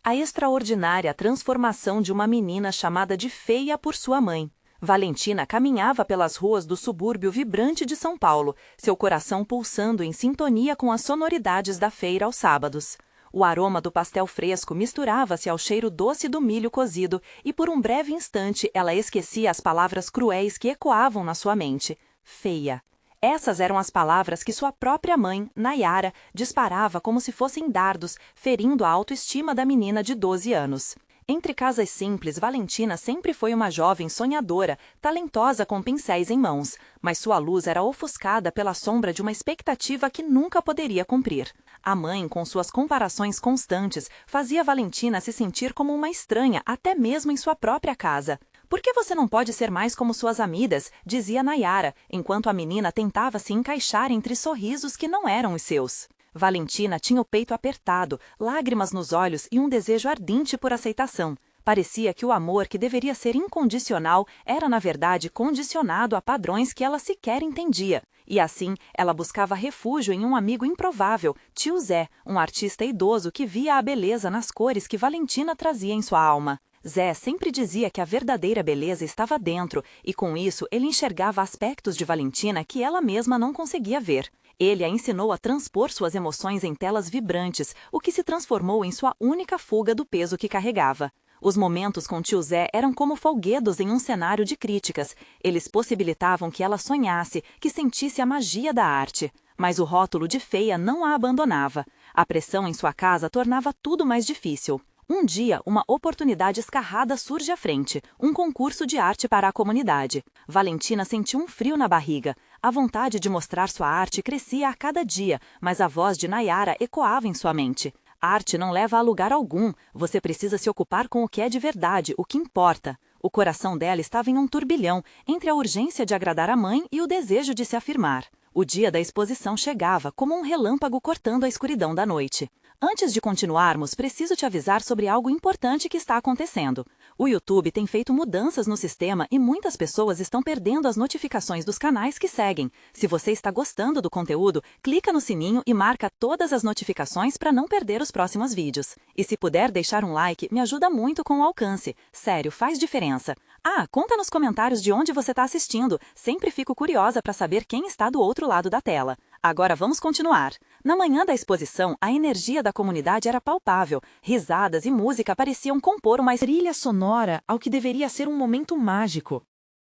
A extraordinária transformação de uma menina chamada de feia por sua mãe. Valentina caminhava pelas ruas do subúrbio vibrante de São Paulo, seu coração pulsando em sintonia com as sonoridades da feira aos sábados. O aroma do pastel fresco misturava-se ao cheiro doce do milho cozido e por um breve instante ela esquecia as palavras cruéis que ecoavam na sua mente. Feia. Essas eram as palavras que sua própria mãe, Nayara, disparava como se fossem dardos, ferindo a autoestima da menina de 12 anos. Entre casas simples, Valentina sempre foi uma jovem sonhadora, talentosa com pincéis em mãos, mas sua luz era ofuscada pela sombra de uma expectativa que nunca poderia cumprir. A mãe, com suas comparações constantes, fazia Valentina se sentir como uma estranha, até mesmo em sua própria casa. "Por que você não pode ser mais como suas amigas?", dizia Nayara, enquanto a menina tentava se encaixar entre sorrisos que não eram os seus. Valentina tinha o peito apertado, lágrimas nos olhos e um desejo ardente por aceitação. Parecia que o amor que deveria ser incondicional era, na verdade, condicionado a padrões que ela sequer entendia. E assim, ela buscava refúgio em um amigo improvável, tio Zé, um artista idoso que via a beleza nas cores que Valentina trazia em sua alma. Zé sempre dizia que a verdadeira beleza estava dentro, e com isso ele enxergava aspectos de Valentina que ela mesma não conseguia ver. Ele a ensinou a transpor suas emoções em telas vibrantes, o que se transformou em sua única fuga do peso que carregava. Os momentos com tio Zé eram como folguedos em um cenário de críticas. Eles possibilitavam que ela sonhasse, que sentisse a magia da arte. Mas o rótulo de feia não a abandonava. A pressão em sua casa tornava tudo mais difícil. Um dia, uma oportunidade escarrada surge à frente, um concurso de arte para a comunidade. Valentina sentiu um frio na barriga. A vontade de mostrar sua arte crescia a cada dia, mas a voz de Nayara ecoava em sua mente. Arte não leva a lugar algum, você precisa se ocupar com o que é de verdade, o que importa. O coração dela estava em um turbilhão, entre a urgência de agradar a mãe e o desejo de se afirmar. O dia da exposição chegava, como um relâmpago cortando a escuridão da noite. Antes de continuarmos, preciso te avisar sobre algo importante que está acontecendo. O YouTube tem feito mudanças no sistema e muitas pessoas estão perdendo as notificações dos canais que seguem. Se você está gostando do conteúdo, clica no sininho e marca todas as notificações para não perder os próximos vídeos. E se puder deixar um like, me ajuda muito com o alcance. Sério, faz diferença. Ah, conta nos comentários de onde você está assistindo. Sempre fico curiosa para saber quem está do outro lado da tela. Agora vamos continuar. Na manhã da exposição, a energia da comunidade era palpável. Risadas e música pareciam compor uma trilha sonora ao que deveria ser um momento mágico.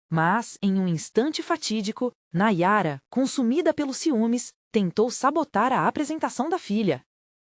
Mas, em um instante fatídico, Nayara, consumida pelos ciúmes, tentou sabotar a apresentação da filha.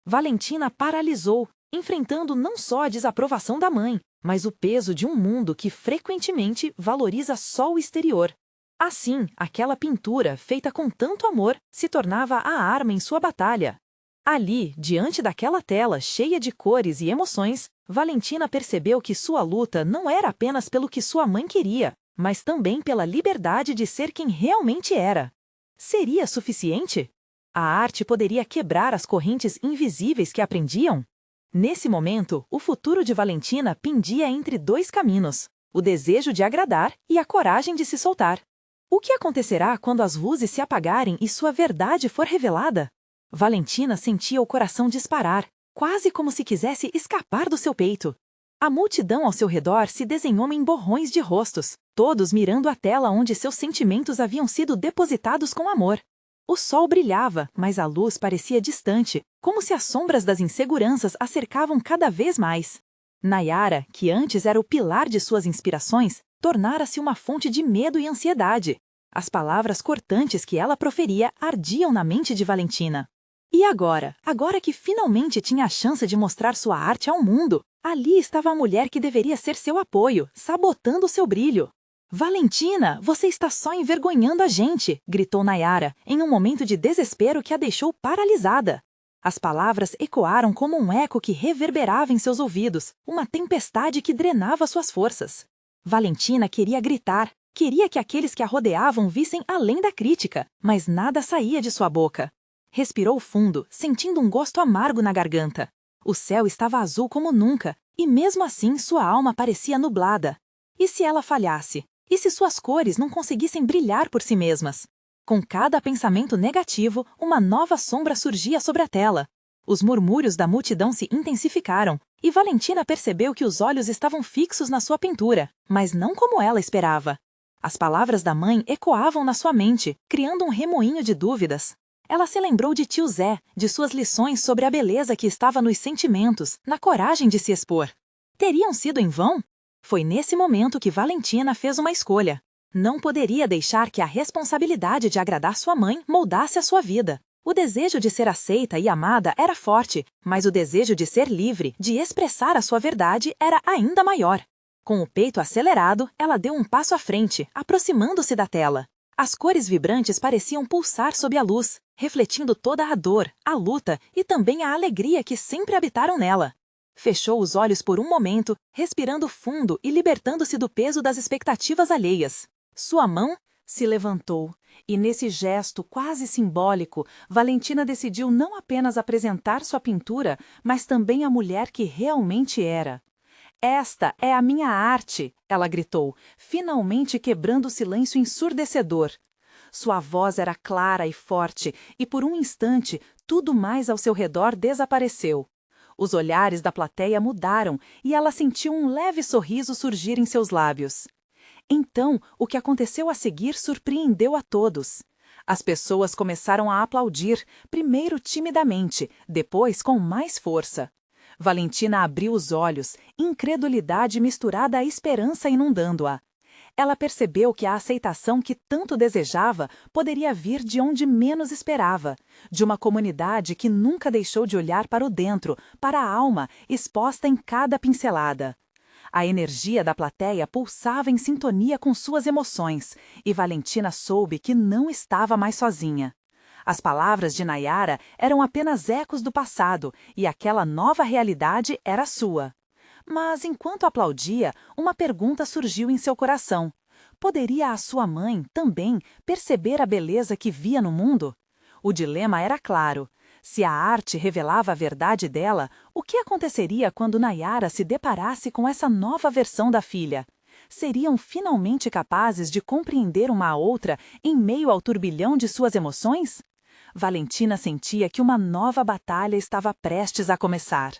Valentina paralisou, enfrentando não só a desaprovação da mãe, mas o peso de um mundo que frequentemente valoriza só o exterior. Assim, aquela pintura, feita com tanto amor, se tornava a arma em sua batalha. Ali, diante daquela tela cheia de cores e emoções, Valentina percebeu que sua luta não era apenas pelo que sua mãe queria, mas também pela liberdade de ser quem realmente era. Seria suficiente? A arte poderia quebrar as correntes invisíveis que a prendiam? Nesse momento, o futuro de Valentina pendia entre dois caminhos: o desejo de agradar e a coragem de se soltar. O que acontecerá quando as luzes se apagarem e sua verdade for revelada? Valentina sentia o coração disparar, quase como se quisesse escapar do seu peito. A multidão ao seu redor se desenhou em borrões de rostos, todos mirando a tela onde seus sentimentos haviam sido depositados com amor. O sol brilhava, mas a luz parecia distante, como se as sombras das inseguranças a cercavam cada vez mais. Nayara, que antes era o pilar de suas inspirações, tornara-se uma fonte de medo e ansiedade. As palavras cortantes que ela proferia ardiam na mente de Valentina. E agora? Agora que finalmente tinha a chance de mostrar sua arte ao mundo, ali estava a mulher que deveria ser seu apoio, sabotando seu brilho. "Valentina, você está só envergonhando a gente!", gritou Nayara, em um momento de desespero que a deixou paralisada. As palavras ecoaram como um eco que reverberava em seus ouvidos, uma tempestade que drenava suas forças. Valentina queria gritar, queria que aqueles que a rodeavam vissem além da crítica, mas nada saía de sua boca. Respirou fundo, sentindo um gosto amargo na garganta. O céu estava azul como nunca, e mesmo assim sua alma parecia nublada. E se ela falhasse? E se suas cores não conseguissem brilhar por si mesmas? Com cada pensamento negativo, uma nova sombra surgia sobre a tela. Os murmúrios da multidão se intensificaram, e Valentina percebeu que os olhos estavam fixos na sua pintura, mas não como ela esperava. As palavras da mãe ecoavam na sua mente, criando um remoinho de dúvidas. Ela se lembrou de tio Zé, de suas lições sobre a beleza que estava nos sentimentos, na coragem de se expor. Teriam sido em vão? Foi nesse momento que Valentina fez uma escolha. Não poderia deixar que a responsabilidade de agradar sua mãe moldasse a sua vida. O desejo de ser aceita e amada era forte, mas o desejo de ser livre, de expressar a sua verdade, era ainda maior. Com o peito acelerado, ela deu um passo à frente, aproximando-se da tela. As cores vibrantes pareciam pulsar sob a luz, refletindo toda a dor, a luta e também a alegria que sempre habitaram nela. Fechou os olhos por um momento, respirando fundo e libertando-se do peso das expectativas alheias. Sua mão se levantou, e nesse gesto quase simbólico, Valentina decidiu não apenas apresentar sua pintura, mas também a mulher que realmente era. "Esta é a minha arte!" ela gritou, finalmente quebrando o silêncio ensurdecedor. Sua voz era clara e forte, e por um instante, tudo mais ao seu redor desapareceu. Os olhares da plateia mudaram, e ela sentiu um leve sorriso surgir em seus lábios. Então, o que aconteceu a seguir surpreendeu a todos. As pessoas começaram a aplaudir, primeiro timidamente, depois com mais força. Valentina abriu os olhos, incredulidade misturada à esperança inundando-a. Ela percebeu que a aceitação que tanto desejava poderia vir de onde menos esperava, de uma comunidade que nunca deixou de olhar para o dentro, para a alma, exposta em cada pincelada. A energia da plateia pulsava em sintonia com suas emoções, e Valentina soube que não estava mais sozinha. As palavras de Nayara eram apenas ecos do passado, e aquela nova realidade era sua. Mas, enquanto aplaudia, uma pergunta surgiu em seu coração. Poderia a sua mãe, também, perceber a beleza que via no mundo? O dilema era claro. Se a arte revelava a verdade dela, o que aconteceria quando Nayara se deparasse com essa nova versão da filha? Seriam finalmente capazes de compreender uma a outra em meio ao turbilhão de suas emoções? Valentina sentia que uma nova batalha estava prestes a começar.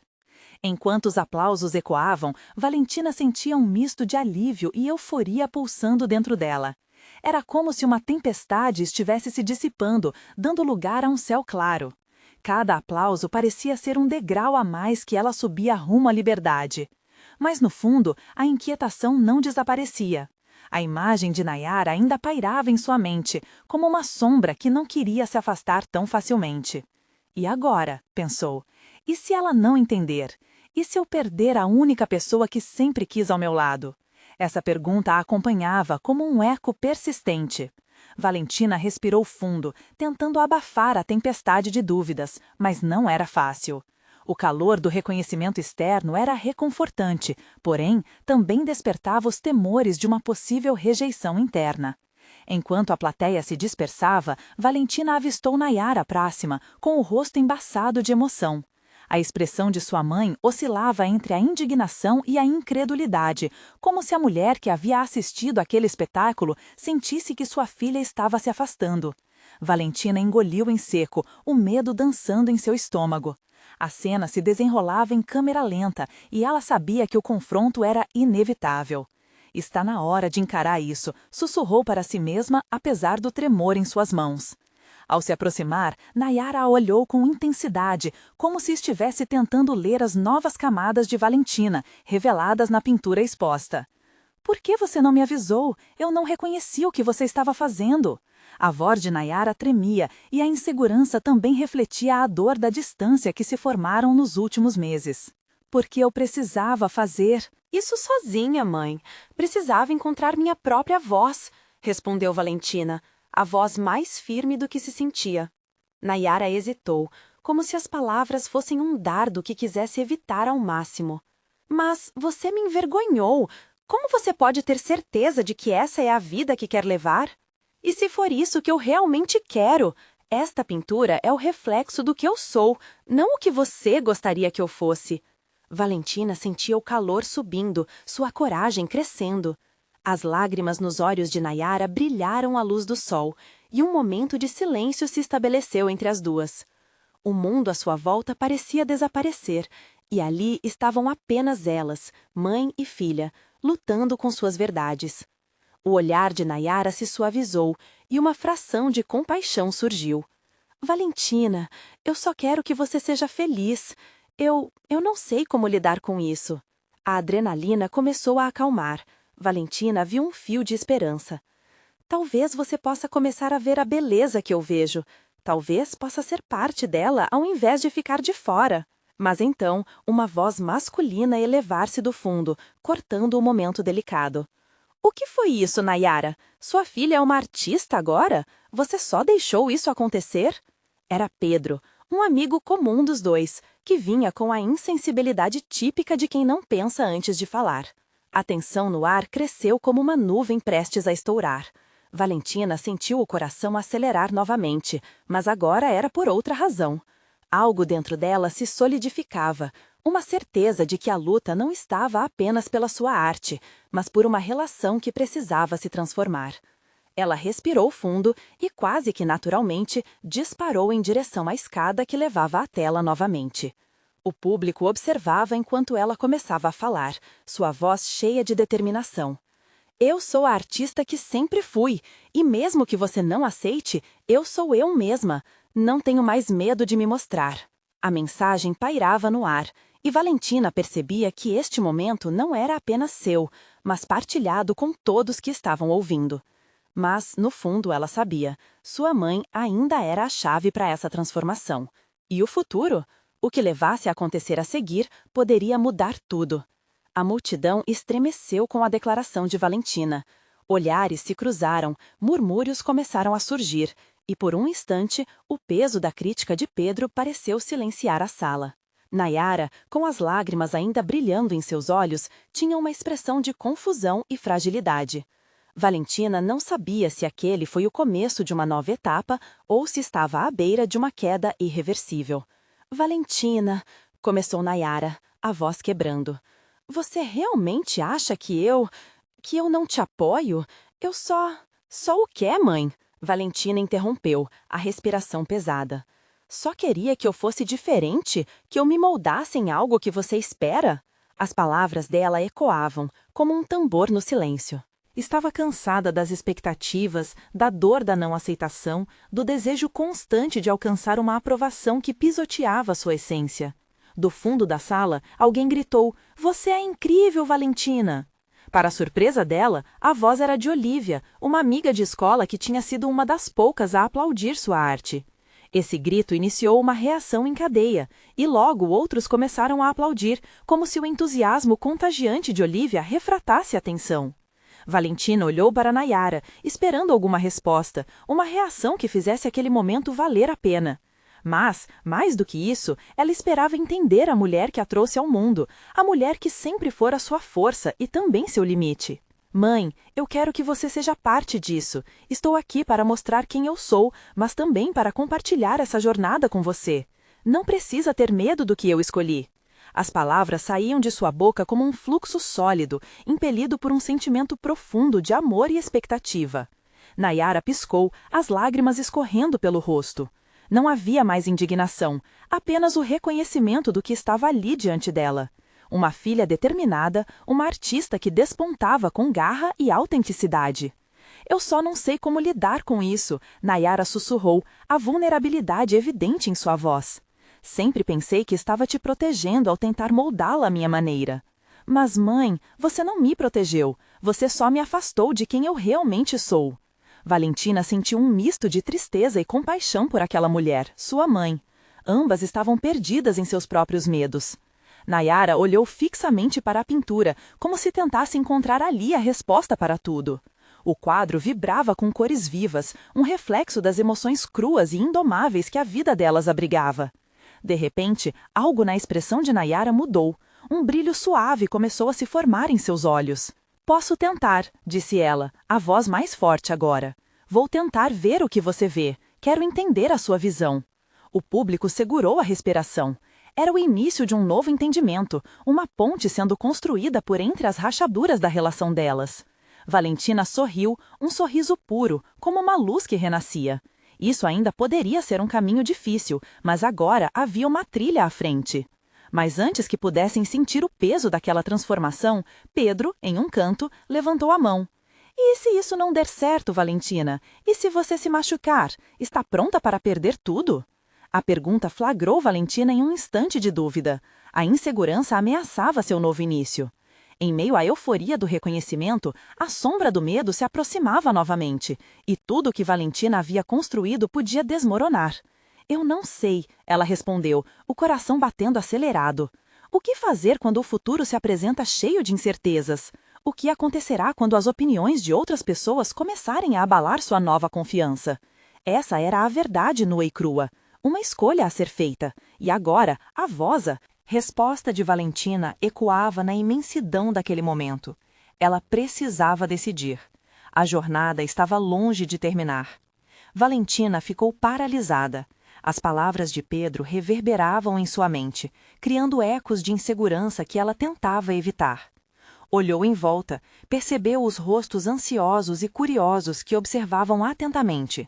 Enquanto os aplausos ecoavam, Valentina sentia um misto de alívio e euforia pulsando dentro dela. Era como se uma tempestade estivesse se dissipando, dando lugar a um céu claro. Cada aplauso parecia ser um degrau a mais que ela subia rumo à liberdade. Mas, no fundo, a inquietação não desaparecia. A imagem de Nayara ainda pairava em sua mente, como uma sombra que não queria se afastar tão facilmente. E agora, pensou, e se ela não entender? E se eu perder a única pessoa que sempre quis ao meu lado? Essa pergunta a acompanhava como um eco persistente. Valentina respirou fundo, tentando abafar a tempestade de dúvidas, mas não era fácil. O calor do reconhecimento externo era reconfortante, porém, também despertava os temores de uma possível rejeição interna. Enquanto a plateia se dispersava, Valentina avistou Nayara próxima, com o rosto embaçado de emoção. A expressão de sua mãe oscilava entre a indignação e a incredulidade, como se a mulher que havia assistido àquele espetáculo sentisse que sua filha estava se afastando. Valentina engoliu em seco, o medo dançando em seu estômago. A cena se desenrolava em câmera lenta e ela sabia que o confronto era inevitável. Está na hora de encarar isso, sussurrou para si mesma, apesar do tremor em suas mãos. Ao se aproximar, Nayara a olhou com intensidade, como se estivesse tentando ler as novas camadas de Valentina, reveladas na pintura exposta. "Por que você não me avisou? Eu não reconheci o que você estava fazendo." A voz de Nayara tremia e a insegurança também refletia a dor da distância que se formaram nos últimos meses. "Porque eu precisava fazer isso sozinha, mãe. Precisava encontrar minha própria voz", respondeu Valentina, a voz mais firme do que se sentia. Nayara hesitou, como se as palavras fossem um dardo que quisesse evitar ao máximo. "Mas você me envergonhou. Como você pode ter certeza de que essa é a vida que quer levar? E se for isso que eu realmente quero? Esta pintura é o reflexo do que eu sou, não o que você gostaria que eu fosse." Valentina sentia o calor subindo, sua coragem crescendo. As lágrimas nos olhos de Nayara brilharam à luz do sol, e um momento de silêncio se estabeleceu entre as duas. O mundo à sua volta parecia desaparecer, e ali estavam apenas elas, mãe e filha, lutando com suas verdades. O olhar de Nayara se suavizou e uma fração de compaixão surgiu. Valentina, eu só quero que você seja feliz. Eu não sei como lidar com isso. A adrenalina começou a acalmar. Valentina viu um fio de esperança. Talvez você possa começar a ver a beleza que eu vejo. Talvez possa ser parte dela ao invés de ficar de fora. Mas então, uma voz masculina elevar-se do fundo, cortando o momento delicado. O que foi isso, Nayara? Sua filha é uma artista agora? Você só deixou isso acontecer? Era Pedro, um amigo comum dos dois, que vinha com a insensibilidade típica de quem não pensa antes de falar. A tensão no ar cresceu como uma nuvem prestes a estourar. Valentina sentiu o coração acelerar novamente, mas agora era por outra razão. Algo dentro dela se solidificava, uma certeza de que a luta não estava apenas pela sua arte, mas por uma relação que precisava se transformar. Ela respirou fundo e, quase que naturalmente, disparou em direção à escada que levava à tela novamente. O público observava enquanto ela começava a falar, sua voz cheia de determinação. Eu sou a artista que sempre fui, e mesmo que você não aceite, eu sou eu mesma. Não tenho mais medo de me mostrar. A mensagem pairava no ar, e Valentina percebia que este momento não era apenas seu, mas partilhado com todos que estavam ouvindo. Mas, no fundo, ela sabia, sua mãe ainda era a chave para essa transformação. E o futuro? O que levasse a acontecer a seguir poderia mudar tudo. A multidão estremeceu com a declaração de Valentina. Olhares se cruzaram, murmúrios começaram a surgir, e por um instante, o peso da crítica de Pedro pareceu silenciar a sala. Nayara, com as lágrimas ainda brilhando em seus olhos, tinha uma expressão de confusão e fragilidade. Valentina não sabia se aquele foi o começo de uma nova etapa ou se estava à beira de uma queda irreversível. Valentina, começou Nayara, a voz quebrando. Você realmente acha que eu não te apoio? Eu só o quê, mãe? Valentina interrompeu, a respiração pesada. Só queria que eu fosse diferente, que eu me moldasse em algo que você espera? As palavras dela ecoavam, como um tambor no silêncio. Estava cansada das expectativas, da dor da não aceitação, do desejo constante de alcançar uma aprovação que pisoteava sua essência. Do fundo da sala, alguém gritou, "Você é incrível, Valentina!" Para a surpresa dela, a voz era de Olivia, uma amiga de escola que tinha sido uma das poucas a aplaudir sua arte. Esse grito iniciou uma reação em cadeia, e logo outros começaram a aplaudir, como se o entusiasmo contagiante de Olivia refratasse a atenção. Valentina olhou para Nayara, esperando alguma resposta, uma reação que fizesse aquele momento valer a pena. Mas, mais do que isso, ela esperava entender a mulher que a trouxe ao mundo, a mulher que sempre fora sua força e também seu limite. Mãe, eu quero que você seja parte disso. Estou aqui para mostrar quem eu sou, mas também para compartilhar essa jornada com você. Não precisa ter medo do que eu escolhi. As palavras saíam de sua boca como um fluxo sólido, impelido por um sentimento profundo de amor e expectativa. Nayara piscou, as lágrimas escorrendo pelo rosto. Não havia mais indignação, apenas o reconhecimento do que estava ali diante dela. Uma filha determinada, uma artista que despontava com garra e autenticidade. Eu só não sei como lidar com isso, Nayara sussurrou, a vulnerabilidade evidente em sua voz. Sempre pensei que estava te protegendo ao tentar moldá-la à minha maneira. Mas, mãe, você não me protegeu, você só me afastou de quem eu realmente sou. Valentina sentiu um misto de tristeza e compaixão por aquela mulher, sua mãe. Ambas estavam perdidas em seus próprios medos. Nayara olhou fixamente para a pintura, como se tentasse encontrar ali a resposta para tudo. O quadro vibrava com cores vivas, um reflexo das emoções cruas e indomáveis que a vida delas abrigava. De repente, algo na expressão de Nayara mudou. Um brilho suave começou a se formar em seus olhos. Posso tentar, disse ela, a voz mais forte agora. Vou tentar ver o que você vê. Quero entender a sua visão. O público segurou a respiração. Era o início de um novo entendimento, uma ponte sendo construída por entre as rachaduras da relação delas. Valentina sorriu, um sorriso puro, como uma luz que renascia. Isso ainda poderia ser um caminho difícil, mas agora havia uma trilha à frente. Mas antes que pudessem sentir o peso daquela transformação, Pedro, em um canto, levantou a mão. E se isso não der certo, Valentina? E se você se machucar? Está pronta para perder tudo? A pergunta flagrou Valentina em um instante de dúvida. A insegurança ameaçava seu novo início. Em meio à euforia do reconhecimento, a sombra do medo se aproximava novamente, e tudo o que Valentina havia construído podia desmoronar. Eu não sei, ela respondeu, o coração batendo acelerado. O que fazer quando o futuro se apresenta cheio de incertezas? O que acontecerá quando as opiniões de outras pessoas começarem a abalar sua nova confiança? Essa era a verdade nua e crua. Uma escolha a ser feita. E agora, a voza, resposta de Valentina ecoava na imensidão daquele momento. Ela precisava decidir. A jornada estava longe de terminar. Valentina ficou paralisada. As palavras de Pedro reverberavam em sua mente, criando ecos de insegurança que ela tentava evitar. Olhou em volta, percebeu os rostos ansiosos e curiosos que observavam atentamente.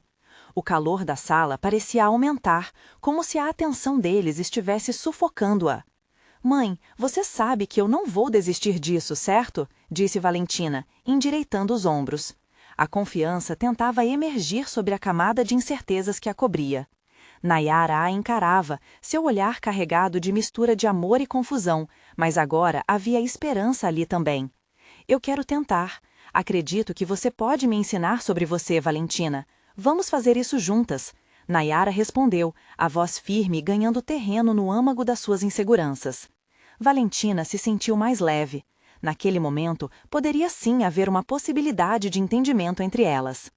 O calor da sala parecia aumentar, como se a atenção deles estivesse sufocando-a. Mãe, você sabe que eu não vou desistir disso, certo? Disse Valentina, endireitando os ombros. A confiança tentava emergir sobre a camada de incertezas que a cobria. Nayara a encarava, seu olhar carregado de mistura de amor e confusão, mas agora havia esperança ali também. Eu quero tentar. Acredito que você pode me ensinar sobre você, Valentina. Vamos fazer isso juntas. Nayara respondeu, a voz firme ganhando terreno no âmago das suas inseguranças. Valentina se sentiu mais leve. Naquele momento, poderia sim haver uma possibilidade de entendimento entre elas.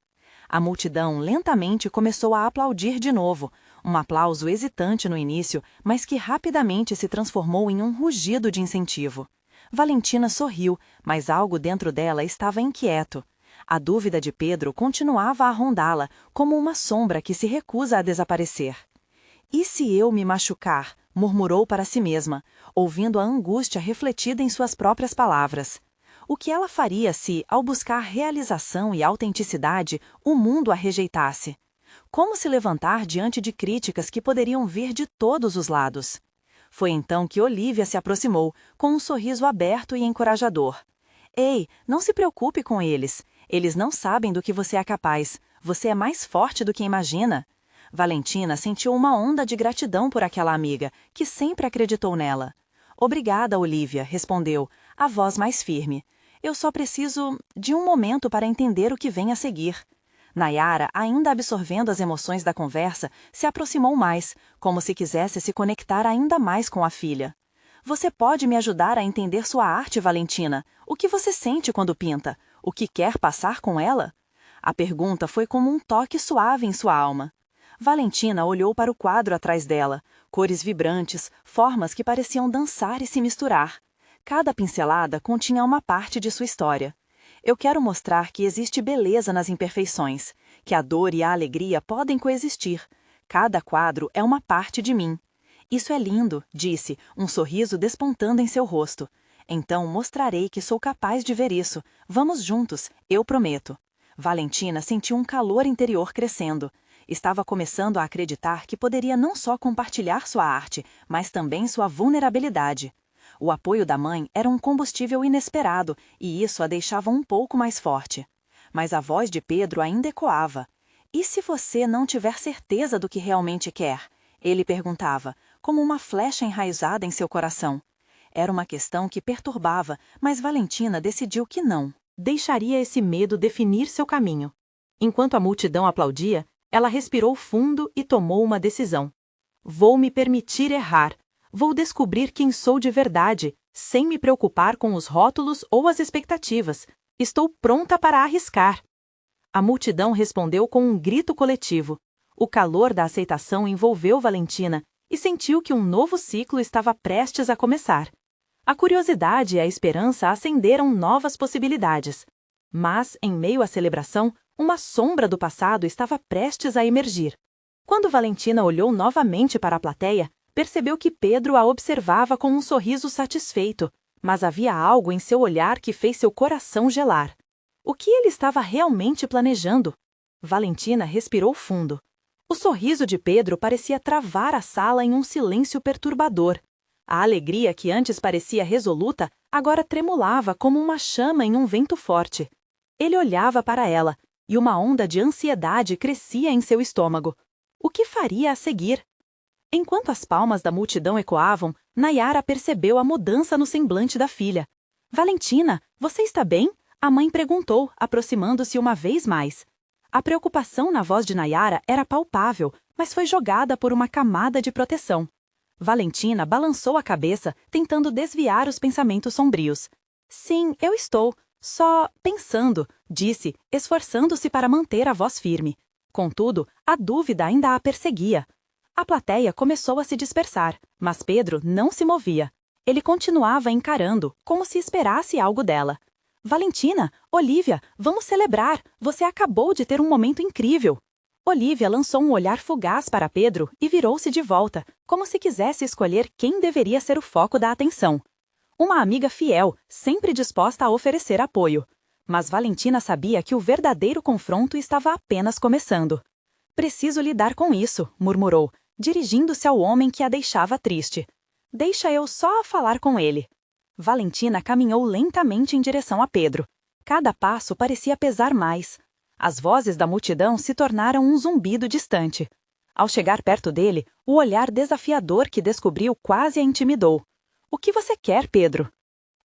A multidão lentamente começou a aplaudir de novo, um aplauso hesitante no início, mas que rapidamente se transformou em um rugido de incentivo. Valentina sorriu, mas algo dentro dela estava inquieto. A dúvida de Pedro continuava a rondá-la, como uma sombra que se recusa a desaparecer. E se eu me machucar? Murmurou para si mesma, ouvindo a angústia refletida em suas próprias palavras. O que ela faria se, ao buscar realização e autenticidade, o mundo a rejeitasse? Como se levantar diante de críticas que poderiam vir de todos os lados? Foi então que Olivia se aproximou, com um sorriso aberto e encorajador. Ei, não se preocupe com eles. Eles não sabem do que você é capaz. Você é mais forte do que imagina. Valentina sentiu uma onda de gratidão por aquela amiga, que sempre acreditou nela. Obrigada, Olivia, respondeu, a voz mais firme. Eu só preciso de um momento para entender o que vem a seguir. Nayara, ainda absorvendo as emoções da conversa, se aproximou mais, como se quisesse se conectar ainda mais com a filha. Você pode me ajudar a entender sua arte, Valentina? O que você sente quando pinta? O que quer passar com ela? A pergunta foi como um toque suave em sua alma. Valentina olhou para o quadro atrás dela, cores vibrantes, formas que pareciam dançar e se misturar. Cada pincelada continha uma parte de sua história. Eu quero mostrar que existe beleza nas imperfeições, que a dor e a alegria podem coexistir. Cada quadro é uma parte de mim. Isso é lindo, disse, um sorriso despontando em seu rosto. Então mostrarei que sou capaz de ver isso. Vamos juntos, eu prometo. Valentina sentiu um calor interior crescendo. Estava começando a acreditar que poderia não só compartilhar sua arte, mas também sua vulnerabilidade. O apoio da mãe era um combustível inesperado, e isso a deixava um pouco mais forte. Mas a voz de Pedro ainda ecoava. E se você não tiver certeza do que realmente quer? Ele perguntava, como uma flecha enraizada em seu coração. Era uma questão que perturbava, mas Valentina decidiu que não. Deixaria esse medo definir seu caminho. Enquanto a multidão aplaudia, ela respirou fundo e tomou uma decisão. Vou me permitir errar. Vou descobrir quem sou de verdade, sem me preocupar com os rótulos ou as expectativas. Estou pronta para arriscar. A multidão respondeu com um grito coletivo. O calor da aceitação envolveu Valentina e sentiu que um novo ciclo estava prestes a começar. A curiosidade e a esperança acenderam novas possibilidades. Mas, em meio à celebração, uma sombra do passado estava prestes a emergir. Quando Valentina olhou novamente para a plateia, percebeu que Pedro a observava com um sorriso satisfeito, mas havia algo em seu olhar que fez seu coração gelar. O que ele estava realmente planejando? Valentina respirou fundo. O sorriso de Pedro parecia travar a sala em um silêncio perturbador. A alegria que antes parecia resoluta, agora tremulava como uma chama em um vento forte. Ele olhava para ela, e uma onda de ansiedade crescia em seu estômago. O que faria a seguir? Enquanto as palmas da multidão ecoavam, Nayara percebeu a mudança no semblante da filha. "Valentina, você está bem?" a mãe perguntou, aproximando-se uma vez mais. A preocupação na voz de Nayara era palpável, mas foi jogada por uma camada de proteção. Valentina balançou a cabeça, tentando desviar os pensamentos sombrios. "Sim, eu estou. Só pensando", disse, esforçando-se para manter a voz firme. Contudo, a dúvida ainda a perseguia. A plateia começou a se dispersar, mas Pedro não se movia. Ele continuava encarando, como se esperasse algo dela. "Valentina, Olívia, vamos celebrar! Você acabou de ter um momento incrível!" Olívia lançou um olhar fugaz para Pedro e virou-se de volta, como se quisesse escolher quem deveria ser o foco da atenção. Uma amiga fiel, sempre disposta a oferecer apoio. Mas Valentina sabia que o verdadeiro confronto estava apenas começando. "Preciso lidar com isso", murmurou, dirigindo-se ao homem que a deixava triste. "Deixa eu só falar com ele." Valentina caminhou lentamente em direção a Pedro. Cada passo parecia pesar mais. As vozes da multidão se tornaram um zumbido distante. Ao chegar perto dele, o olhar desafiador que descobriu quase a intimidou. "O que você quer, Pedro?"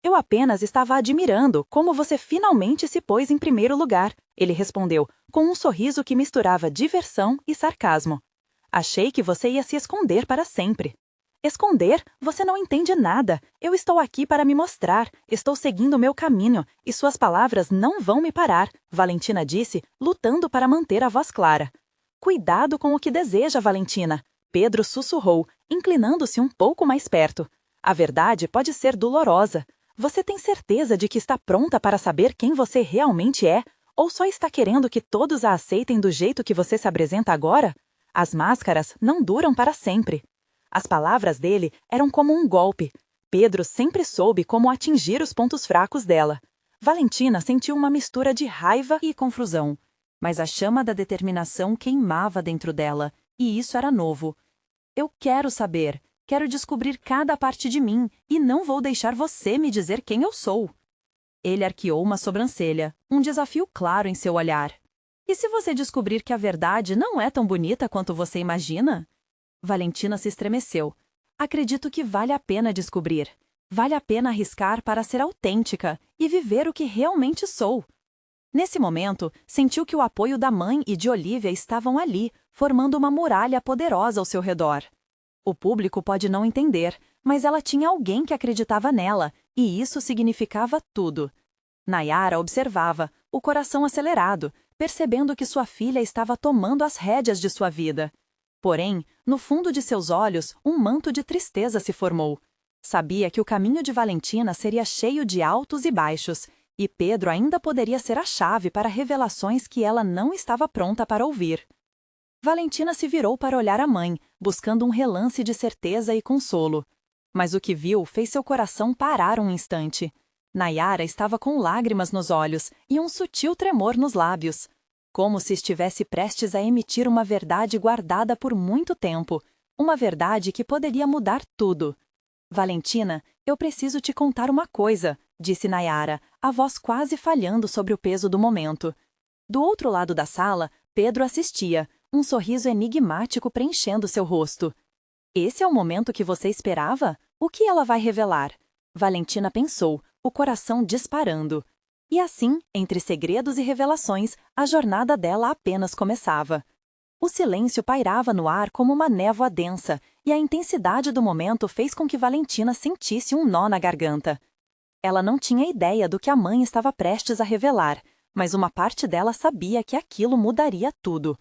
"Eu apenas estava admirando como você finalmente se pôs em primeiro lugar", ele respondeu, com um sorriso que misturava diversão e sarcasmo. "Achei que você ia se esconder para sempre." "Esconder? Você não entende nada. Eu estou aqui para me mostrar. Estou seguindo o meu caminho, e suas palavras não vão me parar", Valentina disse, lutando para manter a voz clara. "Cuidado com o que deseja, Valentina", Pedro sussurrou, inclinando-se um pouco mais perto. "A verdade pode ser dolorosa. Você tem certeza de que está pronta para saber quem você realmente é? Ou só está querendo que todos a aceitem do jeito que você se apresenta agora? As máscaras não duram para sempre." As palavras dele eram como um golpe. Pedro sempre soube como atingir os pontos fracos dela. Valentina sentiu uma mistura de raiva e confusão. Mas a chama da determinação queimava dentro dela, e isso era novo. "Eu quero saber. Quero descobrir cada parte de mim, e não vou deixar você me dizer quem eu sou." Ele arqueou uma sobrancelha, um desafio claro em seu olhar. "E se você descobrir que a verdade não é tão bonita quanto você imagina?" Valentina se estremeceu. "Acredito que vale a pena descobrir. Vale a pena arriscar para ser autêntica e viver o que realmente sou." Nesse momento, sentiu que o apoio da mãe e de Olívia estavam ali, formando uma muralha poderosa ao seu redor. O público pode não entender, mas ela tinha alguém que acreditava nela, e isso significava tudo. Nayara observava, o coração acelerado, percebendo que sua filha estava tomando as rédeas de sua vida. Porém, no fundo de seus olhos, um manto de tristeza se formou. Sabia que o caminho de Valentina seria cheio de altos e baixos, e Pedro ainda poderia ser a chave para revelações que ela não estava pronta para ouvir. Valentina se virou para olhar a mãe, buscando um relance de certeza e consolo. Mas o que viu fez seu coração parar um instante. Nayara estava com lágrimas nos olhos e um sutil tremor nos lábios. Como se estivesse prestes a emitir uma verdade guardada por muito tempo, uma verdade que poderia mudar tudo. "Valentina, eu preciso te contar uma coisa", disse Nayara, a voz quase falhando sobre o peso do momento. Do outro lado da sala, Pedro assistia, um sorriso enigmático preenchendo seu rosto. "Esse é o momento que você esperava? O que ela vai revelar?" Valentina pensou, o coração disparando. E assim, entre segredos e revelações, a jornada dela apenas começava. O silêncio pairava no ar como uma névoa densa, e a intensidade do momento fez com que Valentina sentisse um nó na garganta. Ela não tinha ideia do que a mãe estava prestes a revelar, mas uma parte dela sabia que aquilo mudaria tudo.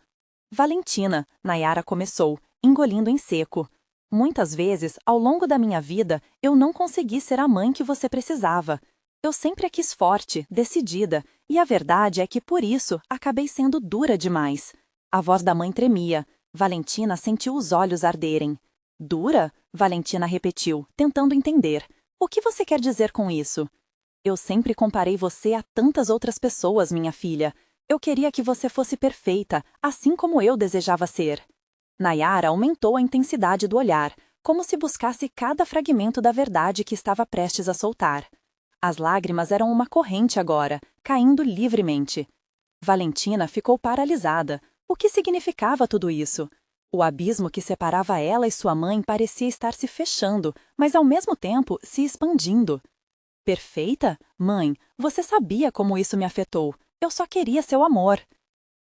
"Valentina", Nayara começou, engolindo em seco. "Muitas vezes, ao longo da minha vida, eu não consegui ser a mãe que você precisava. Eu sempre a quis forte, decidida, e a verdade é que por isso acabei sendo dura demais." A voz da mãe tremia. Valentina sentiu os olhos arderem. "Dura?" Valentina repetiu, tentando entender. "O que você quer dizer com isso?" "Eu sempre comparei você a tantas outras pessoas, minha filha. Eu queria que você fosse perfeita, assim como eu desejava ser. Nayara aumentou a intensidade do olhar, como se buscasse cada fragmento da verdade que estava prestes a soltar. As lágrimas eram uma corrente agora, caindo livremente. Valentina ficou paralisada. O que significava tudo isso? O abismo que separava ela e sua mãe parecia estar se fechando, mas ao mesmo tempo se expandindo. Perfeita? Mãe, você sabia como isso me afetou. Eu só queria seu amor.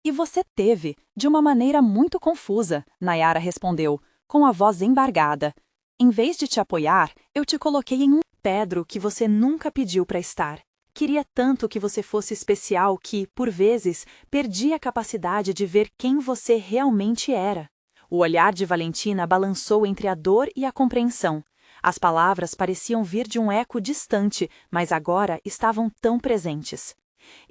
E você teve, de uma maneira muito confusa, Nayara respondeu, com a voz embargada. Em vez de te apoiar, eu te coloquei em um Pedro que você nunca pediu para estar. Queria tanto que você fosse especial que, por vezes, perdi a capacidade de ver quem você realmente era. O olhar de Valentina balançou entre a dor e a compreensão. As palavras pareciam vir de um eco distante, mas agora estavam tão presentes.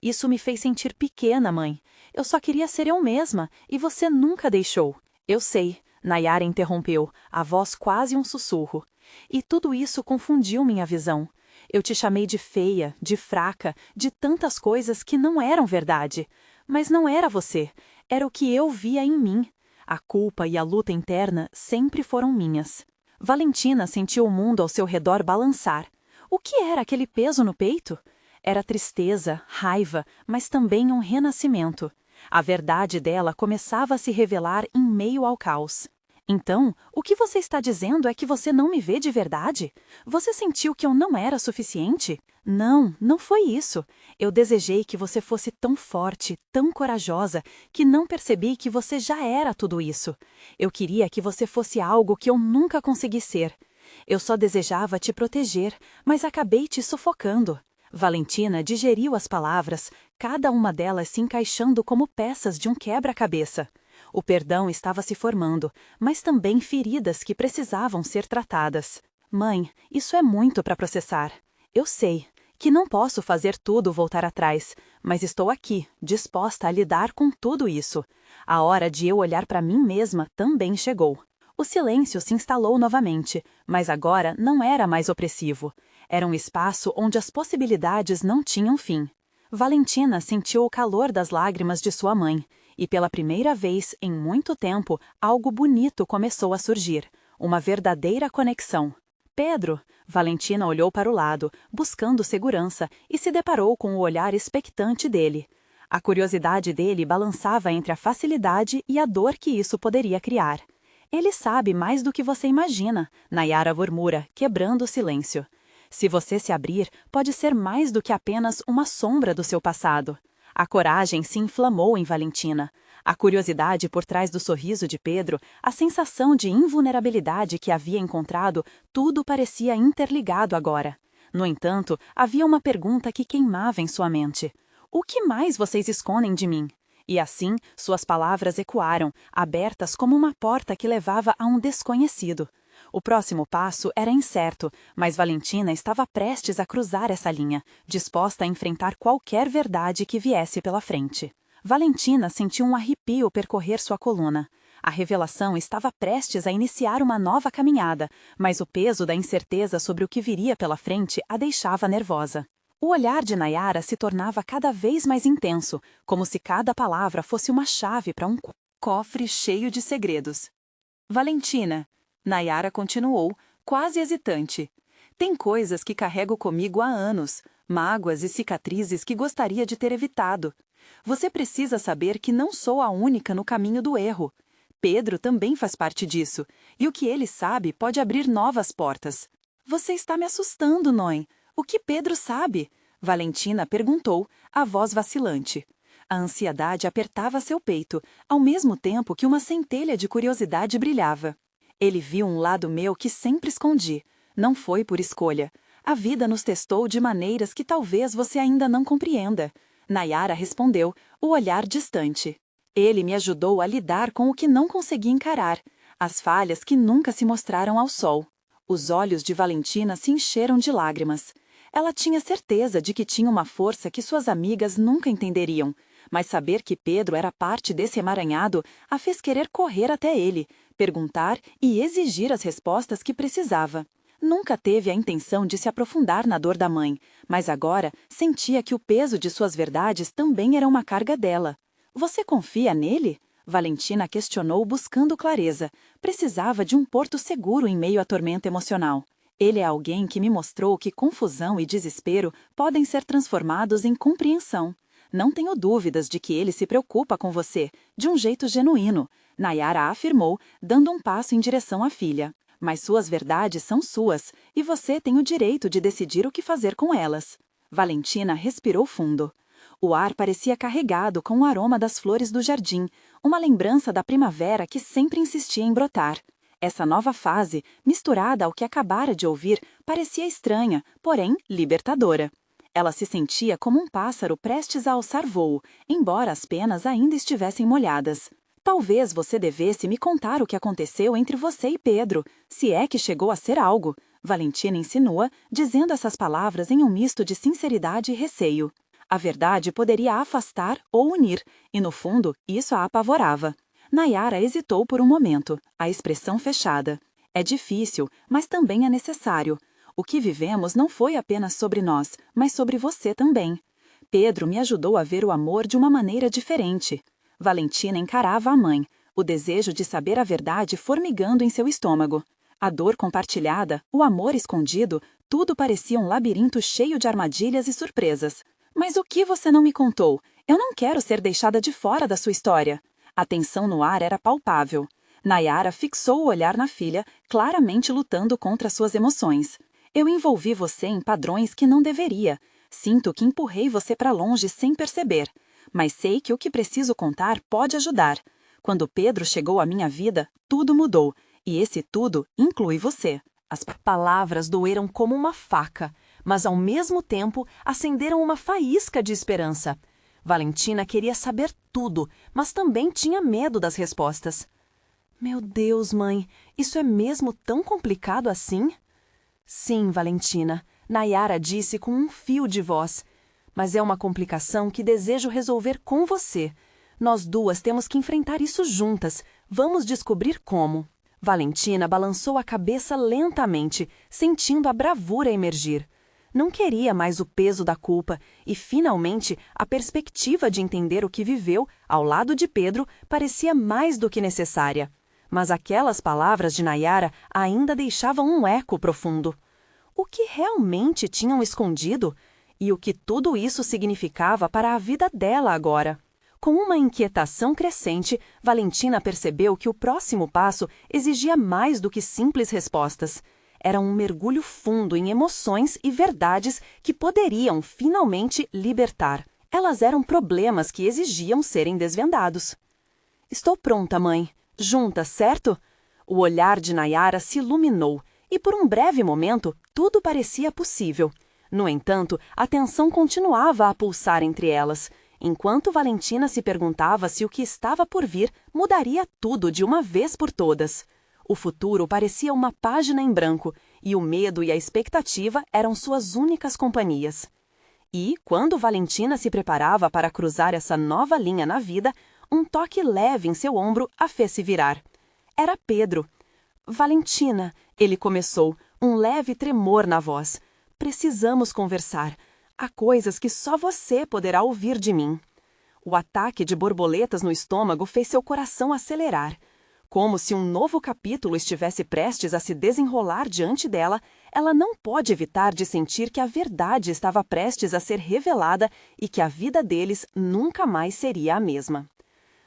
Isso me fez sentir pequena, mãe. Eu só queria ser eu mesma, e você nunca deixou. Eu sei, Nayara interrompeu, a voz quase um sussurro. E tudo isso confundiu minha visão. Eu te chamei de feia, de fraca, de tantas coisas que não eram verdade. Mas não era você, era o que eu via em mim. A culpa e a luta interna sempre foram minhas. Valentina sentiu o mundo ao seu redor balançar. O que era aquele peso no peito? Era tristeza, raiva, mas também um renascimento. A verdade dela começava a se revelar em meio ao caos. Então, o que você está dizendo é que você não me vê de verdade? Você sentiu que eu não era suficiente? Não, não foi isso. Eu desejei que você fosse tão forte, tão corajosa, que não percebi que você já era tudo isso. Eu queria que você fosse algo que eu nunca consegui ser. Eu só desejava te proteger, mas acabei te sufocando. Valentina digeriu as palavras, cada uma delas se encaixando como peças de um quebra-cabeça. O perdão estava se formando, mas também feridas que precisavam ser tratadas. Mãe, isso é muito para processar. Eu sei que não posso fazer tudo voltar atrás, mas estou aqui, disposta a lidar com tudo isso. A hora de eu olhar para mim mesma também chegou. O silêncio se instalou novamente, mas agora não era mais opressivo. Era um espaço onde as possibilidades não tinham fim. Valentina sentiu o calor das lágrimas de sua mãe, e pela primeira vez em muito tempo, algo bonito começou a surgir, uma verdadeira conexão. Pedro! Valentina olhou para o lado, buscando segurança, e se deparou com o olhar expectante dele. A curiosidade dele balançava entre a facilidade e a dor que isso poderia criar. Ele sabe mais do que você imagina, Nayara murmura, quebrando o silêncio. Se você se abrir, pode ser mais do que apenas uma sombra do seu passado. A coragem se inflamou em Valentina. A curiosidade por trás do sorriso de Pedro, a sensação de invulnerabilidade que havia encontrado, tudo parecia interligado agora. No entanto, havia uma pergunta que queimava em sua mente. O que mais vocês escondem de mim? E assim, suas palavras ecoaram, abertas como uma porta que levava a um desconhecido. O próximo passo era incerto, mas Valentina estava prestes a cruzar essa linha, disposta a enfrentar qualquer verdade que viesse pela frente. Valentina sentiu um arrepio percorrer sua coluna. A revelação estava prestes a iniciar uma nova caminhada, mas o peso da incerteza sobre o que viria pela frente a deixava nervosa. O olhar de Nayara se tornava cada vez mais intenso, como se cada palavra fosse uma chave para um cofre cheio de segredos. Valentina, Nayara continuou, quase hesitante. Tem coisas que carrego comigo há anos, mágoas e cicatrizes que gostaria de ter evitado. Você precisa saber que não sou a única no caminho do erro. Pedro também faz parte disso, e o que ele sabe pode abrir novas portas. Você está me assustando, Noem. O que Pedro sabe? Valentina perguntou, a voz vacilante. A ansiedade apertava seu peito, ao mesmo tempo que uma centelha de curiosidade brilhava. Ele viu um lado meu que sempre escondi. Não foi por escolha. A vida nos testou de maneiras que talvez você ainda não compreenda. Nayara respondeu, o olhar distante. Ele me ajudou a lidar com o que não consegui encarar, as falhas que nunca se mostraram ao sol. Os olhos de Valentina se encheram de lágrimas. Ela tinha certeza de que tinha uma força que suas amigas nunca entenderiam, mas saber que Pedro era parte desse emaranhado a fez querer correr até ele, perguntar e exigir as respostas que precisava. Nunca teve a intenção de se aprofundar na dor da mãe, mas agora sentia que o peso de suas verdades também era uma carga dela. Você confia nele? Valentina questionou buscando clareza. Precisava de um porto seguro em meio à tormenta emocional. Ele é alguém que me mostrou que confusão e desespero podem ser transformados em compreensão. Não tenho dúvidas de que ele se preocupa com você, de um jeito genuíno, Nayara afirmou, dando um passo em direção à filha. Mas suas verdades são suas, e você tem o direito de decidir o que fazer com elas. Valentina respirou fundo. O ar parecia carregado com o aroma das flores do jardim, uma lembrança da primavera que sempre insistia em brotar. Essa nova fase, misturada ao que acabara de ouvir, parecia estranha, porém libertadora. Ela se sentia como um pássaro prestes a alçar voo, embora as penas ainda estivessem molhadas. Talvez você devesse me contar o que aconteceu entre você e Pedro, se é que chegou a ser algo, Valentina insinua, dizendo essas palavras em um misto de sinceridade e receio. A verdade poderia afastar ou unir, e no fundo isso a apavorava. Nayara hesitou por um momento, a expressão fechada. É difícil, mas também é necessário. O que vivemos não foi apenas sobre nós, mas sobre você também. Pedro me ajudou a ver o amor de uma maneira diferente. Valentina encarava a mãe, o desejo de saber a verdade formigando em seu estômago. A dor compartilhada, o amor escondido, tudo parecia um labirinto cheio de armadilhas e surpresas. Mas o que você não me contou? Eu não quero ser deixada de fora da sua história. A tensão no ar era palpável. Nayara fixou o olhar na filha, claramente lutando contra suas emoções. Eu envolvi você em padrões que não deveria. Sinto que empurrei você para longe sem perceber. Mas sei que o que preciso contar pode ajudar. Quando Pedro chegou à minha vida, tudo mudou. E esse tudo inclui você. As palavras doeram como uma faca, mas ao mesmo tempo acenderam uma faísca de esperança. Valentina queria saber tudo, mas também tinha medo das respostas. Meu Deus, mãe, isso é mesmo tão complicado assim? Sim, Valentina, Nayara disse com um fio de voz. Mas é uma complicação que desejo resolver com você. Nós duas temos que enfrentar isso juntas. Vamos descobrir como. Valentina balançou a cabeça lentamente, sentindo a bravura emergir. Não queria mais o peso da culpa e, finalmente, a perspectiva de entender o que viveu, ao lado de Pedro, parecia mais do que necessária. Mas aquelas palavras de Nayara ainda deixavam um eco profundo. O que realmente tinham escondido? E o que tudo isso significava para a vida dela agora? Com uma inquietação crescente, Valentina percebeu que o próximo passo exigia mais do que simples respostas. Era um mergulho fundo em emoções e verdades que poderiam, finalmente, libertar. Elas eram problemas que exigiam serem desvendados. Estou pronta, mãe. Juntas, certo? O olhar de Nayara se iluminou, e por um breve momento, tudo parecia possível. No entanto, a tensão continuava a pulsar entre elas, enquanto Valentina se perguntava se o que estava por vir mudaria tudo de uma vez por todas. O futuro parecia uma página em branco, e o medo e a expectativa eram suas únicas companhias. E, quando Valentina se preparava para cruzar essa nova linha na vida, um toque leve em seu ombro a fez se virar. Era Pedro. Valentina, ele começou, um leve tremor na voz. Precisamos conversar. Há coisas que só você poderá ouvir de mim. O ataque de borboletas no estômago fez seu coração acelerar. Como se um novo capítulo estivesse prestes a se desenrolar diante dela, ela não pôde evitar de sentir que a verdade estava prestes a ser revelada e que a vida deles nunca mais seria a mesma.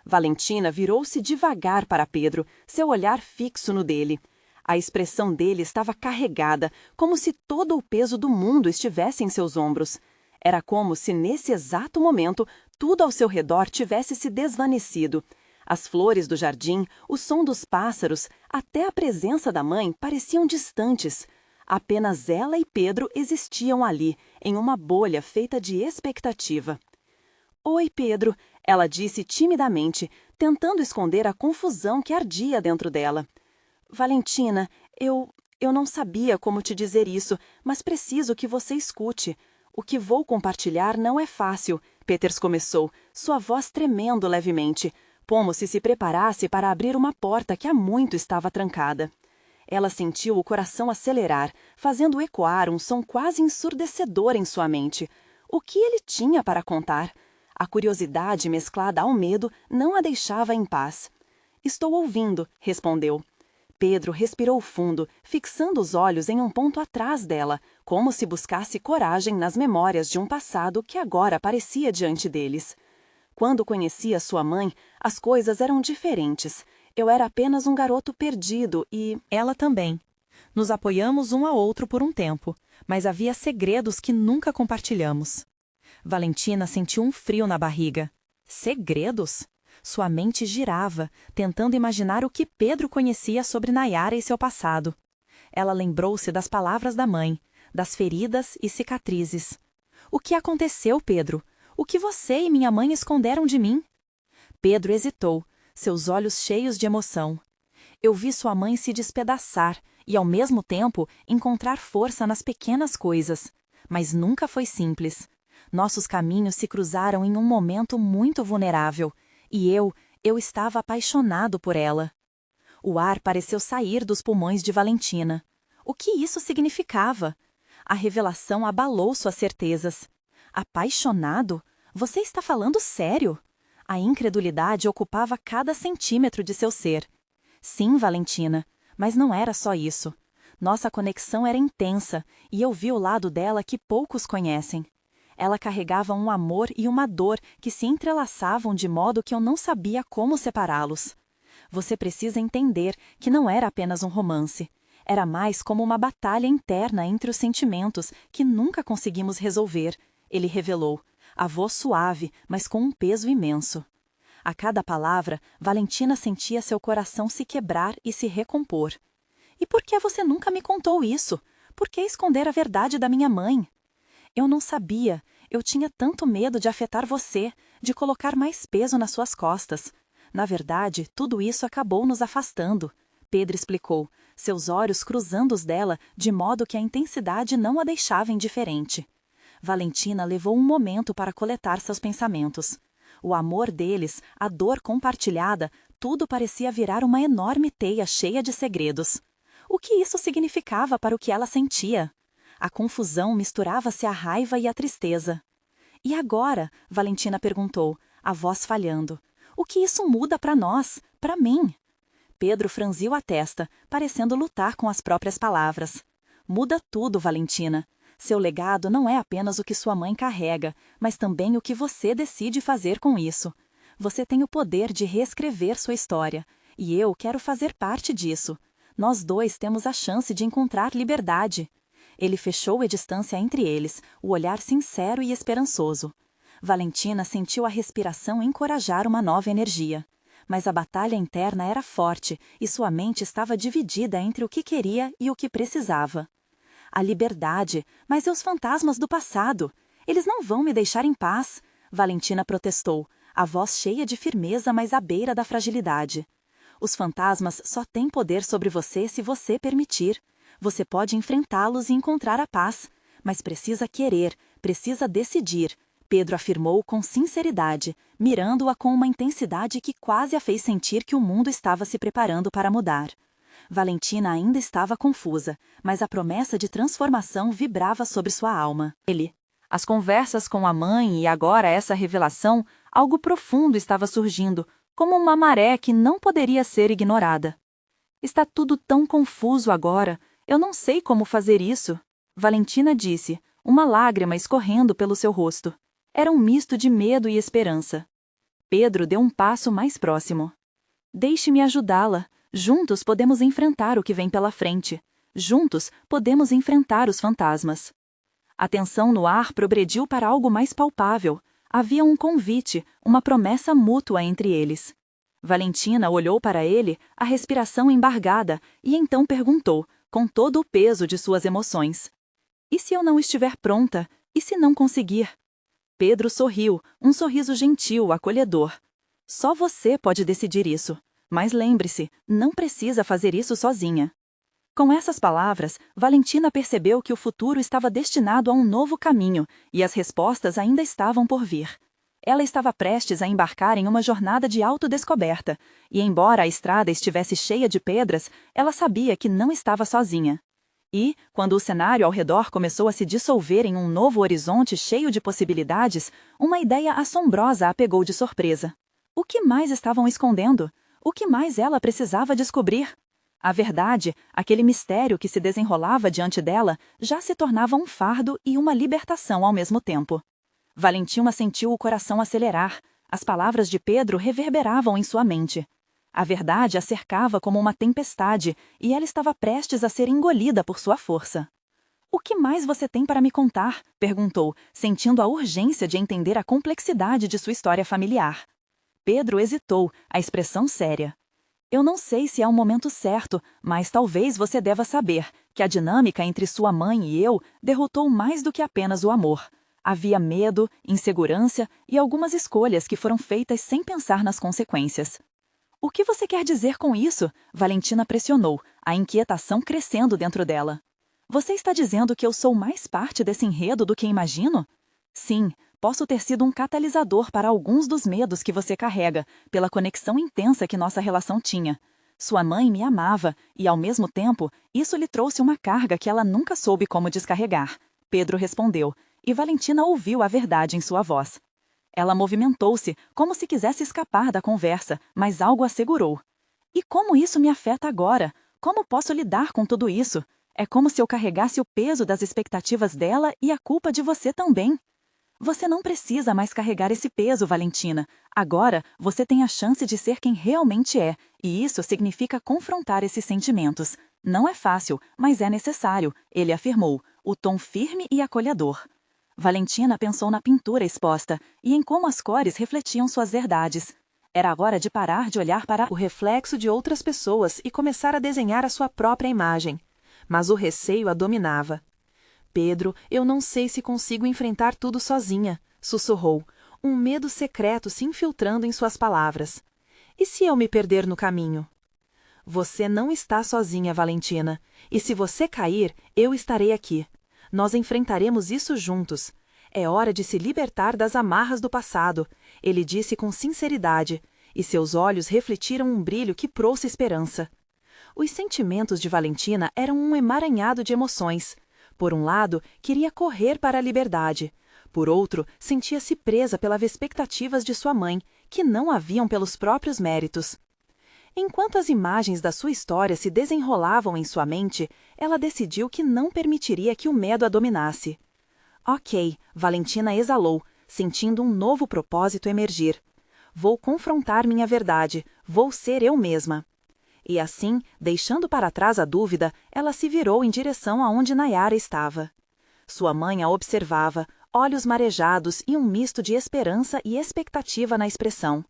Valentina virou-se devagar para Pedro, seu olhar fixo no dele. A expressão dele estava carregada, como se todo o peso do mundo estivesse em seus ombros. Era como se, nesse exato momento, tudo ao seu redor tivesse se desvanecido. As flores do jardim, o som dos pássaros, até a presença da mãe pareciam distantes. Apenas ela e Pedro existiam ali, em uma bolha feita de expectativa. Oi, Pedro, ela disse timidamente, tentando esconder a confusão que ardia dentro dela. Valentina, eu não sabia como te dizer isso, mas preciso que você escute. O que vou compartilhar não é fácil, Peters começou, sua voz tremendo levemente, como se preparasse para abrir uma porta que há muito estava trancada. Ela sentiu o coração acelerar, fazendo ecoar um som quase ensurdecedor em sua mente. O que ele tinha para contar? A curiosidade mesclada ao medo não a deixava em paz. "Estou ouvindo", respondeu. Pedro respirou fundo, fixando os olhos em um ponto atrás dela, como se buscasse coragem nas memórias de um passado que agora aparecia diante deles. "Quando conhecia sua mãe, as coisas eram diferentes. Eu era apenas um garoto perdido e ela também. Nos apoiamos um ao outro por um tempo, mas havia segredos que nunca compartilhamos." Valentina sentiu um frio na barriga. Segredos? Sua mente girava, tentando imaginar o que Pedro conhecia sobre Nayara e seu passado. Ela lembrou-se das palavras da mãe, das feridas e cicatrizes. "O que aconteceu, Pedro? O que você e minha mãe esconderam de mim?" Pedro hesitou, seus olhos cheios de emoção. "Eu vi sua mãe se despedaçar e, ao mesmo tempo, encontrar força nas pequenas coisas. Mas nunca foi simples. Nossos caminhos se cruzaram em um momento muito vulnerável. E eu estava apaixonado por ela." O ar pareceu sair dos pulmões de Valentina. O que isso significava? A revelação abalou suas certezas. "Apaixonado? Você está falando sério?" A incredulidade ocupava cada centímetro de seu ser. "Sim, Valentina, mas não era só isso. Nossa conexão era intensa e eu vi o lado dela que poucos conhecem. Ela carregava um amor e uma dor que se entrelaçavam de modo que eu não sabia como separá-los. Você precisa entender que não era apenas um romance. Era mais como uma batalha interna entre os sentimentos que nunca conseguimos resolver", ele revelou, a voz suave, mas com um peso imenso. A cada palavra, Valentina sentia seu coração se quebrar e se recompor. "E por que você nunca me contou isso? Por que esconder a verdade da minha mãe?" "Eu não sabia. Eu tinha tanto medo de afetar você, de colocar mais peso nas suas costas. Na verdade, tudo isso acabou nos afastando", Pedro explicou, seus olhos cruzando os dela de modo que a intensidade não a deixava indiferente. Valentina levou um momento para coletar seus pensamentos. O amor deles, a dor compartilhada, tudo parecia virar uma enorme teia cheia de segredos. O que isso significava para o que ela sentia? A confusão misturava-se à raiva e à tristeza. "E agora?", Valentina perguntou, a voz falhando. "O que isso muda para nós, para mim?" Pedro franziu a testa, parecendo lutar com as próprias palavras. "Muda tudo, Valentina. Seu legado não é apenas o que sua mãe carrega, mas também o que você decide fazer com isso. Você tem o poder de reescrever sua história, e eu quero fazer parte disso. Nós dois temos a chance de encontrar liberdade." Ele fechou a distância entre eles, o olhar sincero e esperançoso. Valentina sentiu a respiração encorajar uma nova energia. Mas a batalha interna era forte e sua mente estava dividida entre o que queria e o que precisava. "A liberdade, mas e os fantasmas do passado? Eles não vão me deixar em paz", Valentina protestou, a voz cheia de firmeza, mas à beira da fragilidade. "Os fantasmas só têm poder sobre você se você permitir. Você pode enfrentá-los e encontrar a paz, mas precisa querer, precisa decidir", Pedro afirmou com sinceridade, mirando-a com uma intensidade que quase a fez sentir que o mundo estava se preparando para mudar. Valentina ainda estava confusa, mas a promessa de transformação vibrava sobre sua alma. As conversas com a mãe e agora essa revelação, algo profundo estava surgindo, como uma maré que não poderia ser ignorada. "Está tudo tão confuso agora. Eu não sei como fazer isso", Valentina disse, uma lágrima escorrendo pelo seu rosto. Era um misto de medo e esperança. Pedro deu um passo mais próximo. "Deixe-me ajudá-la. Juntos podemos enfrentar o que vem pela frente. Juntos podemos enfrentar os fantasmas." A tensão no ar progrediu para algo mais palpável. Havia um convite, uma promessa mútua entre eles. Valentina olhou para ele, a respiração embargada, e então perguntou, com todo o peso de suas emoções: "E se eu não estiver pronta? E se não conseguir?" Pedro sorriu, um sorriso gentil, acolhedor. "Só você pode decidir isso. Mas lembre-se, não precisa fazer isso sozinha." Com essas palavras, Valentina percebeu que o futuro estava destinado a um novo caminho, e as respostas ainda estavam por vir. Ela estava prestes a embarcar em uma jornada de autodescoberta, e embora a estrada estivesse cheia de pedras, ela sabia que não estava sozinha. E, quando o cenário ao redor começou a se dissolver em um novo horizonte cheio de possibilidades, uma ideia assombrosa a pegou de surpresa. O que mais estavam escondendo? O que mais ela precisava descobrir? A verdade, aquele mistério que se desenrolava diante dela, já se tornava um fardo e uma libertação ao mesmo tempo. Valentina sentiu o coração acelerar. As palavras de Pedro reverberavam em sua mente. A verdade a cercava como uma tempestade, e ela estava prestes a ser engolida por sua força. "O que mais você tem para me contar?" perguntou, sentindo a urgência de entender a complexidade de sua história familiar. Pedro hesitou, a expressão séria. "Eu não sei se é o momento certo, mas talvez você deva saber que a dinâmica entre sua mãe e eu derrotou mais do que apenas o amor. Havia medo, insegurança e algumas escolhas que foram feitas sem pensar nas consequências." "O que você quer dizer com isso?" Valentina pressionou, a inquietação crescendo dentro dela. "Você está dizendo que eu sou mais parte desse enredo do que imagino?" "Sim, posso ter sido um catalisador para alguns dos medos que você carrega, pela conexão intensa que nossa relação tinha. Sua mãe me amava, e ao mesmo tempo, isso lhe trouxe uma carga que ela nunca soube como descarregar." Pedro respondeu, e Valentina ouviu a verdade em sua voz. Ela movimentou-se, como se quisesse escapar da conversa, mas algo a segurou. "E como isso me afeta agora? Como posso lidar com tudo isso? É como se eu carregasse o peso das expectativas dela e a culpa de você também." "Você não precisa mais carregar esse peso, Valentina. Agora, você tem a chance de ser quem realmente é, e isso significa confrontar esses sentimentos. Não é fácil, mas é necessário", ele afirmou, o tom firme e acolhedor. Valentina pensou na pintura exposta e em como as cores refletiam suas verdades. Era hora de parar de olhar para o reflexo de outras pessoas e começar a desenhar a sua própria imagem. Mas o receio a dominava. "Pedro, eu não sei se consigo enfrentar tudo sozinha", sussurrou, um medo secreto se infiltrando em suas palavras. "E se eu me perder no caminho?" "Você não está sozinha, Valentina. E se você cair, eu estarei aqui. Nós enfrentaremos isso juntos. É hora de se libertar das amarras do passado", ele disse com sinceridade, e seus olhos refletiram um brilho que trouxe esperança. Os sentimentos de Valentina eram um emaranhado de emoções. Por um lado, queria correr para a liberdade. Por outro, sentia-se presa pelas expectativas de sua mãe, que não haviam pelos próprios méritos. Enquanto as imagens da sua história se desenrolavam em sua mente, ela decidiu que não permitiria que o medo a dominasse. "Ok", Valentina exalou, sentindo um novo propósito emergir. "Vou confrontar minha verdade, vou ser eu mesma." E assim, deixando para trás a dúvida, ela se virou em direção aonde Nayara estava. Sua mãe a observava, olhos marejados e um misto de esperança e expectativa na expressão.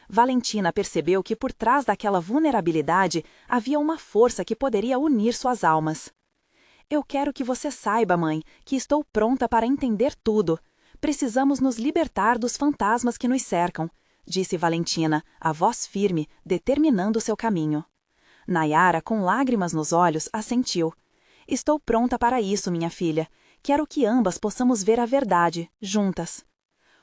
Valentina percebeu que por trás daquela vulnerabilidade havia uma força que poderia unir suas almas. "Eu quero que você saiba, mãe, que estou pronta para entender tudo. Precisamos nos libertar dos fantasmas que nos cercam", disse Valentina, a voz firme, determinando seu caminho. Nayara, com lágrimas nos olhos, assentiu. "Estou pronta para isso, minha filha. Quero que ambas possamos ver a verdade, juntas."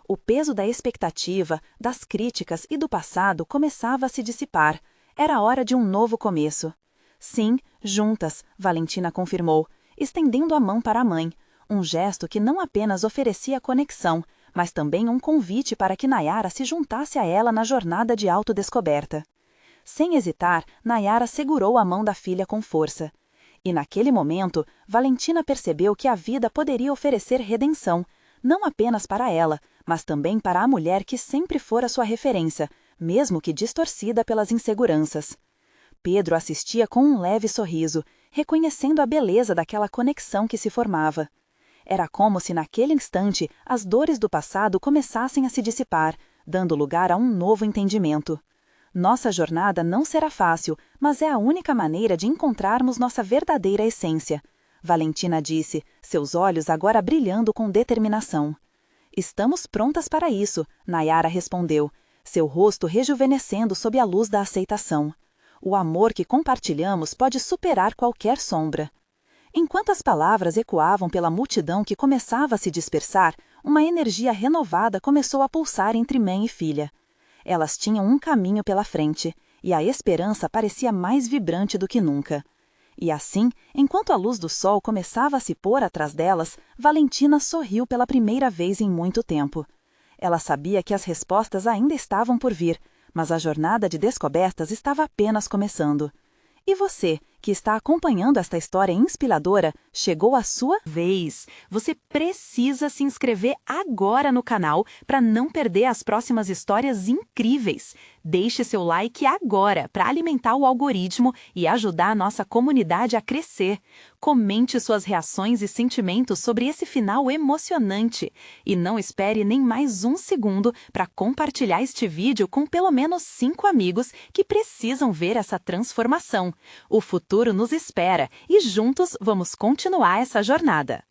O peso da expectativa, das críticas e do passado começava a se dissipar. Era hora de um novo começo. "Sim, juntas", Valentina confirmou, estendendo a mão para a mãe, um gesto que não apenas oferecia conexão, mas também um convite para que Nayara se juntasse a ela na jornada de autodescoberta. Sem hesitar, Nayara segurou a mão da filha com força. E naquele momento, Valentina percebeu que a vida poderia oferecer redenção, não apenas para ela, mas também para a mulher que sempre fora sua referência, mesmo que distorcida pelas inseguranças. Pedro assistia com um leve sorriso, reconhecendo a beleza daquela conexão que se formava. Era como se naquele instante as dores do passado começassem a se dissipar, dando lugar a um novo entendimento. Nossa jornada não será fácil, mas é a única maneira de encontrarmos nossa verdadeira essência, Valentina disse, seus olhos agora brilhando com determinação. Estamos prontas para isso, Nayara respondeu, seu rosto rejuvenescendo sob a luz da aceitação. O amor que compartilhamos pode superar qualquer sombra. Enquanto as palavras ecoavam pela multidão que começava a se dispersar, uma energia renovada começou a pulsar entre mãe e filha. Elas tinham um caminho pela frente, e a esperança parecia mais vibrante do que nunca. E assim, enquanto a luz do sol começava a se pôr atrás delas, Valentina sorriu pela primeira vez em muito tempo. Ela sabia que as respostas ainda estavam por vir, mas a jornada de descobertas estava apenas começando. E você, que está acompanhando esta história inspiradora, chegou a sua vez. Você precisa se inscrever agora no canal para não perder as próximas histórias incríveis. Deixe seu like agora para alimentar o algoritmo e ajudar a nossa comunidade a crescer. Comente suas reações e sentimentos sobre esse final emocionante. E não espere nem mais um segundo para compartilhar este vídeo com pelo menos 5 amigos que precisam ver essa transformação. O futuro nos espera e juntos vamos continuar essa jornada.